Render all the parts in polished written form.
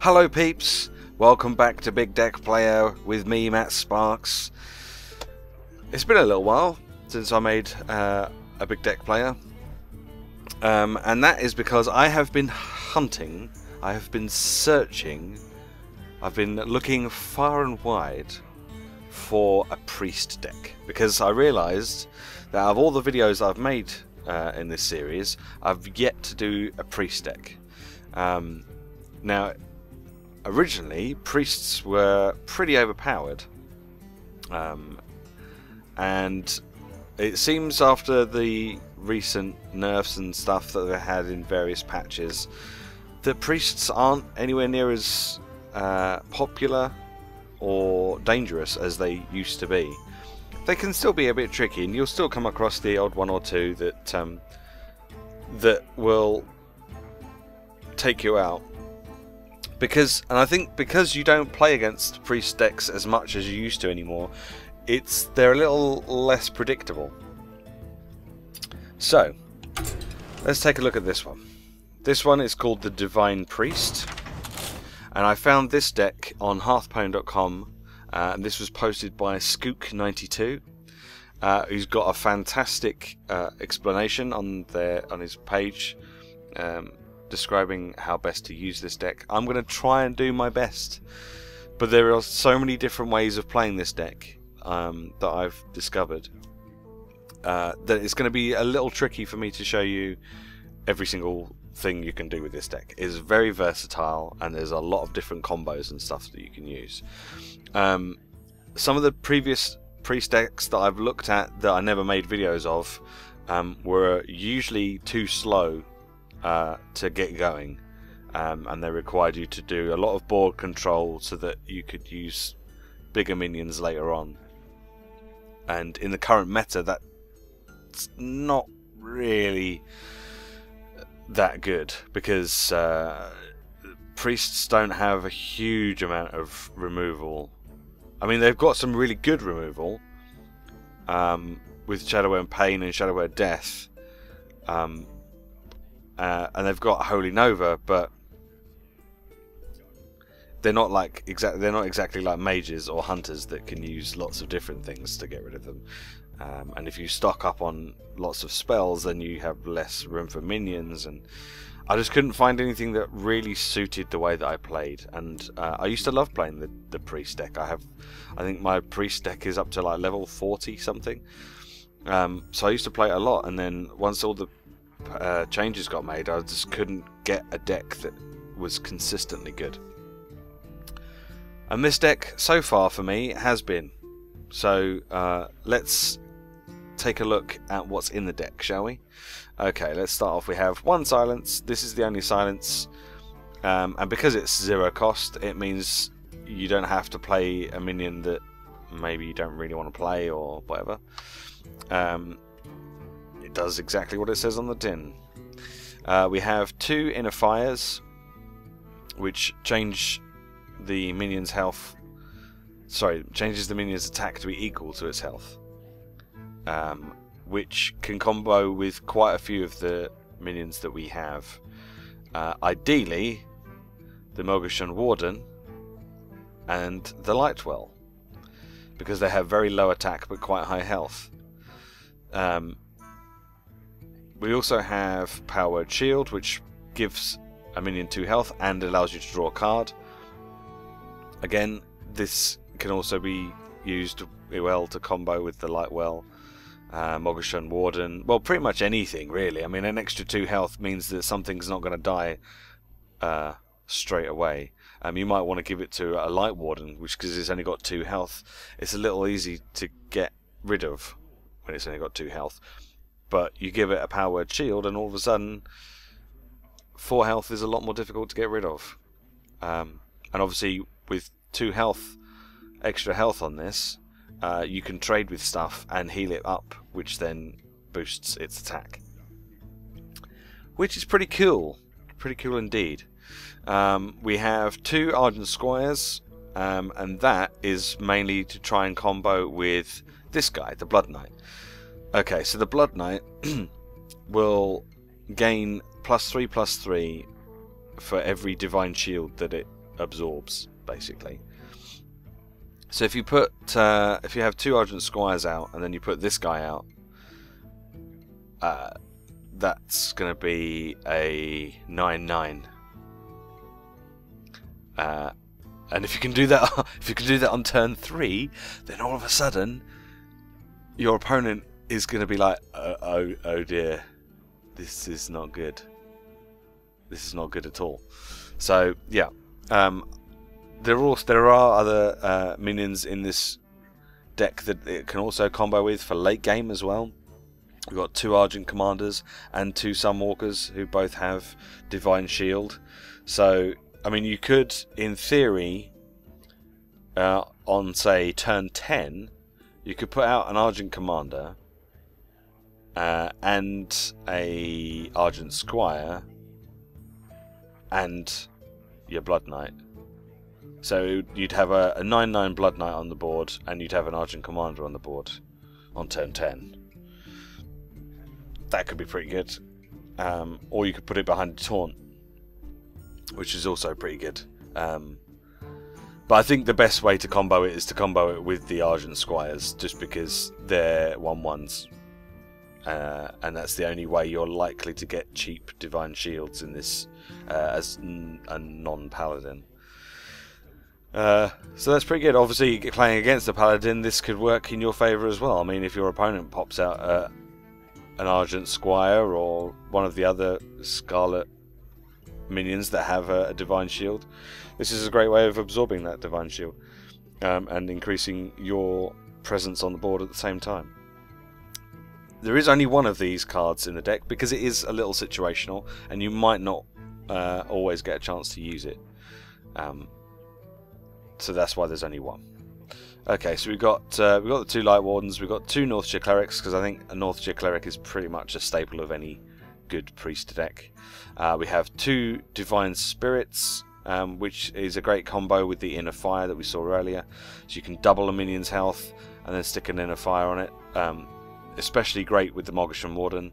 Hello peeps, welcome back to Big Deck Playa with me, Matt Sparks. It's been a little while since I made a Big Deck Playa, and that is because I have been hunting, I have been searching, I've been looking far and wide for a priest deck, because I realised that out of all the videos I've made in this series, I've yet to do a priest deck. Now, originally, priests were pretty overpowered, and it seems after the recent nerfs and stuff that they had in various patches, that priests aren't anywhere near as popular or dangerous as they used to be. They can still be a bit tricky, and you'll still come across the odd one or two that that will take you out. And I think because you don't play against priest decks as much as you used to anymore, they're a little less predictable. So, let's take a look at this one. This one is called the Divine Priest, and I found this deck on Hearthstone.com, and this was posted by Skook92, who's got a fantastic explanation on his page, describing how best to use this deck. I'm going to try and do my best, but there are so many different ways of playing this deck that I've discovered that it's going to be a little tricky for me to show you every single thing you can do with this deck. It's very versatile, and there's a lot of different combos and stuff that you can use. Some of the previous priest decks that I've looked at that I never made videos of were usually too slow to get going, and they required you to do a lot of board control so that you could use bigger minions later on. And in the current meta, that's not really that good, because priests don't have a huge amount of removal. I mean, they've got some really good removal with Shadow and Pain and Shadow and Death, and they've got Holy Nova, but they're not exactly like mages or hunters that can use lots of different things to get rid of them. And if you stock up on lots of spells, then you have less room for minions, and I just couldn't find anything that really suited the way that I played. And I used to love playing the priest deck. I think my priest deck is up to like level 40 something. So I used to play it a lot, and then once all the changes got made, I just couldn't get a deck that was consistently good. And this deck, so far for me, has been. So let's take a look at what's in the deck, shall we? Okay, let's start off. We have one silence. This is the only silence, and because it's 0 cost, it means you don't have to play a minion that maybe you don't really want to play or whatever. It does exactly what it says on the tin. We have 2 Inner Fires, which change the minion's health. Sorry, changes the minion's attack to be equal to its health, which can combo with quite a few of the minions that we have. Ideally, the Mogushan Warden and the Lightwell, because they have very low attack but quite high health. We also have Power Word Shield, which gives a minion 2 health and allows you to draw a card. Again, this can also be used well to combo with the Lightwell, Mogushan Warden, well, pretty much anything really. I mean, an extra 2 health means that something's not going to die straight away. You might want to give it to a Light Warden, which, because it's only got 2 health, it's a little easy to get rid of when it's only got 2 health. But you give it a Power Word Shield, and all of a sudden 4 health is a lot more difficult to get rid of. And obviously with 2 health, extra health on this, you can trade with stuff and heal it up, which then boosts its attack, which is pretty cool indeed. We have 2 Ardent Squires, and that is mainly to try and combo with this guy, the Blood Knight. Okay, so the Blood Knight will gain +3/+3 for every divine shield that it absorbs, basically. So if you put if you have 2 Argent Squires out and then you put this guy out, that's going to be a 9/9. And if you can do that, if you can do that on turn 3, then all of a sudden your opponent is going to be like, oh dear, this is not good. This is not good at all. So yeah, there are other minions in this deck that it can also combo with for late game as well. We've got 2 Argent Commanders and 2 Sunwalkers who both have Divine Shield. So I mean, you could, in theory, on say turn 10, you could put out an Argent Commander and a Argent Squire and your Blood Knight. So you'd have a 9/9 Blood Knight on the board, and you'd have an Argent Commander on the board on turn 10. That could be pretty good. Or you could put it behind a Taunt, which is also pretty good. But I think the best way to combo it is to combo it with the Argent Squires, just because they're 1/1s. And that's the only way you're likely to get cheap Divine Shields in this as a non-Paladin. So that's pretty good. Obviously, playing against a Paladin, this could work in your favour as well. I mean, if your opponent pops out an Argent Squire or one of the other Scarlet minions that have a Divine Shield, this is a great way of absorbing that Divine Shield and increasing your presence on the board at the same time. There is only one of these cards in the deck because it is a little situational and you might not always get a chance to use it. So that's why there's only one. Okay, so we've got the 2 Light Wardens, we've got 2 Northshire Clerics, because I think a Northshire Cleric is pretty much a staple of any good priest deck. We have 2 Divine Spirits, which is a great combo with the Inner Fire that we saw earlier. So you can double a minion's health and then stick an Inner Fire on it. Especially great with the Mogoshon Warden.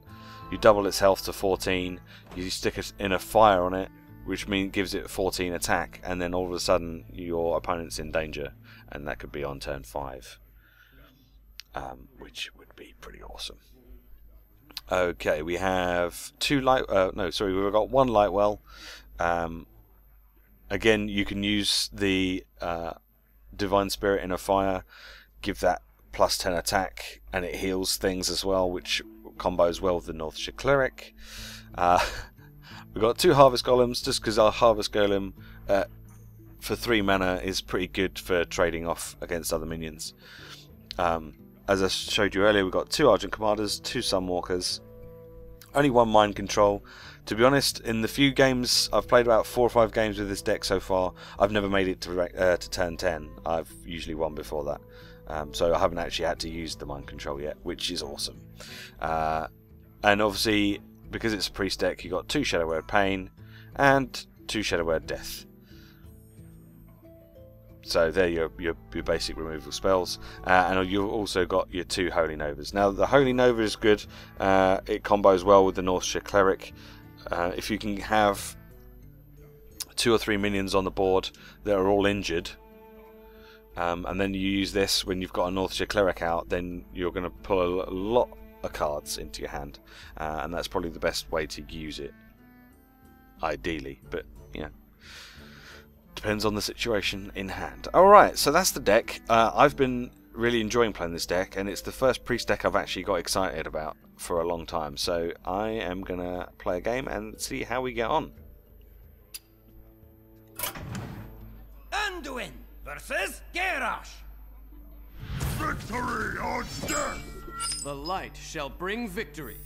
You double its health to 14, you stick an Inner Fire on it, which gives it 14 attack, and then all of a sudden your opponent's in danger, and that could be on turn 5, which would be pretty awesome. Okay, we have 2 light. We've got 1 Lightwell. Again, you can use the Divine Spirit in a Fire, give that plus 10 attack, and it heals things as well, which combos well with the Northshire Cleric. We've got 2 Harvest Golems, just because our Harvest Golem for 3 mana is pretty good for trading off against other minions. As I showed you earlier, we've got 2 Argent Commanders, 2 Sunwalkers, only 1 Mind Control. To be honest, in the few games, I've played about 4 or 5 games with this deck so far, I've never made it to turn 10. I've usually won before that. So I haven't actually had to use the Mind Control yet, which is awesome. And obviously, because it's a priest deck, you've got 2 Shadow Word Pain and 2 Shadow Word Death. So they're your basic removal spells, and you've also got your 2 Holy Novas. Now the Holy Nova is good, it combos well with the Northshire Cleric. If you can have 2 or 3 minions on the board that are all injured, and then you use this when you've got a Northshire Cleric out, then you're going to pull a lot of cards into your hand, and that's probably the best way to use it, ideally, but you know, depends on the situation in hand. Alright, so that's the deck. I've been really enjoying playing this deck, and it's the first priest deck I've actually got excited about for a long time, so I am going to play a game and see how we get on. Anduin versus Garrosh. Victory or death! The light shall bring victory.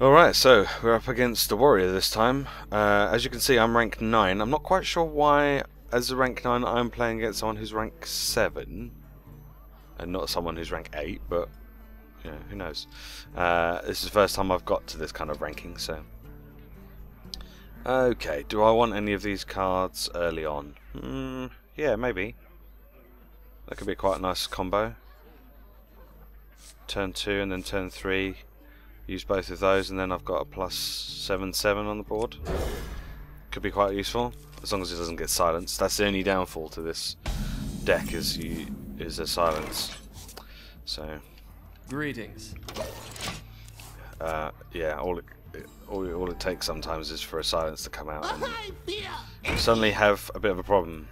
Alright, so we're up against the warrior this time. As you can see, I'm rank 9. I'm not quite sure why, as a rank 9, I'm playing against someone who's rank 7. And not someone who's rank 8, but, you know, who knows. This is the first time I've got to this kind of ranking, so... Okay, do I want any of these cards early on? Yeah, maybe. That could be quite a nice combo. Turn 2 and then turn 3. Use both of those, and then I've got a plus 7/7 on the board. could be quite useful, as long as it doesn't get silenced. That's the only downfall to this deck, is a silence. So Greetings. yeah, all it takes sometimes is for a silence to come out and you suddenly have a bit of a problem.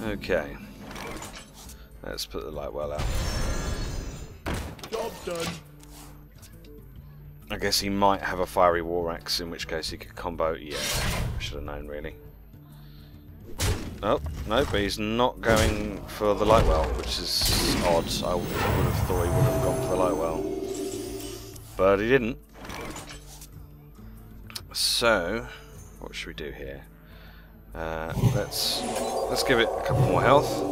Okay, let's put the light well out. Job done. I guess he might have a fiery war axe, in which case he could combo. Yeah, should have known really. Oh, no, but he's not going for the light well, which is odd. I would have thought he would have gone for the light well, but he didn't. So, what should we do here? Let's give it a couple more health,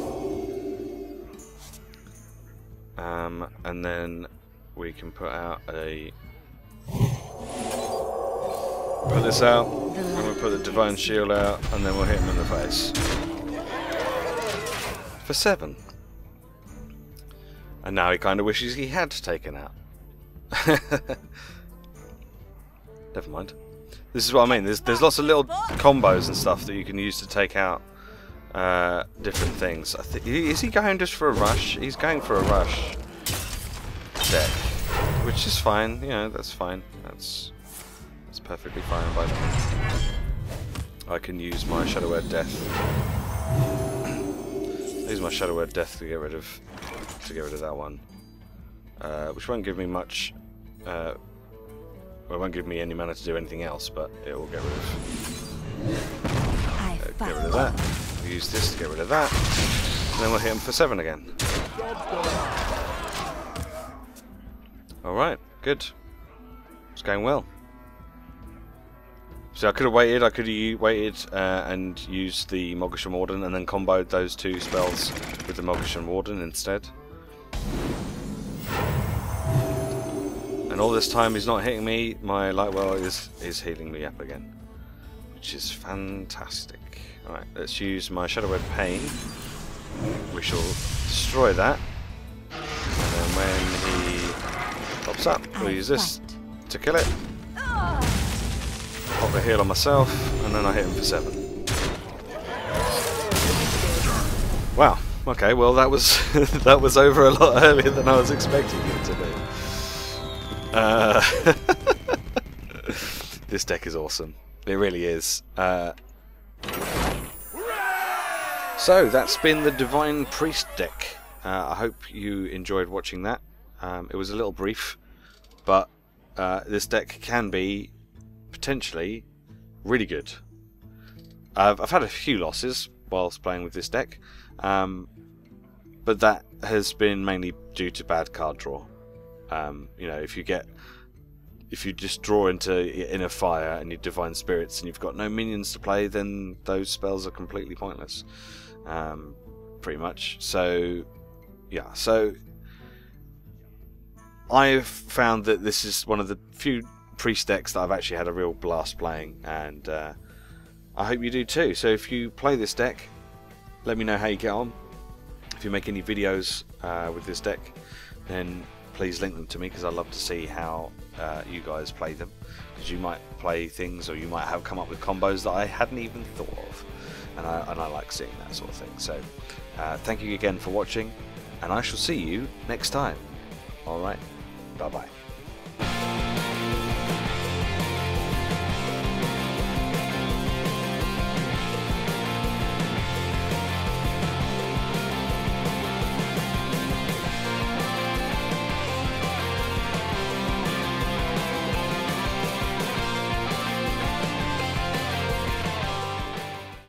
and then we can put out a. Put this out, and we'll put the Divine Shield out, and then we'll hit him in the face. For 7. And now he kind of wishes he had taken out. Never mind. This is what I mean, there's lots of little combos and stuff that you can use to take out different things. Is he going just for a rush? He's going for a rush deck, which is fine, you know, that's fine. That's perfectly fine by me. I can use my Shadow Word Death. Use my Shadow Word Death to get rid of that one, which won't give me much. Well, it won't give me any mana to do anything else, but it will get rid of that. We'll use this to get rid of that, and then we'll hit him for 7 again. All right, good. It's going well. So I could have waited. I could have waited and used the Mogushan Warden, and then comboed those 2 spells with the Mogushan Warden instead. And all this time he's not hitting me. My Lightwell is healing me up again, which is fantastic. All right, let's use my Shadow Word Pain. We shall destroy that, and then when he pops up, we'll use this to kill it. Pop a heal on myself, and then I hit him for 7. Wow. Okay. Well, that was that was over a lot earlier than I was expecting it to be. This deck is awesome. It really is. So that's been the Divine Priest deck. I hope you enjoyed watching that. It was a little brief, but this deck can be potentially really good. I've had a few losses whilst playing with this deck, but that has been mainly due to bad card draw. You know, if you just draw into Inner Fire and you Divine Spirits and you've got no minions to play, then those spells are completely pointless, pretty much. So yeah, so I've found that this is one of the few priest decks that I've actually had a real blast playing, and I hope you do too. So if you play this deck, let me know how you get on. If you make any videos with this deck, then please link them to me, because I'd love to see how you guys play them, because you might play things, or you might have come up with combos that I hadn't even thought of, and I like seeing that sort of thing. So thank you again for watching, and I shall see you next time. Alright, bye bye.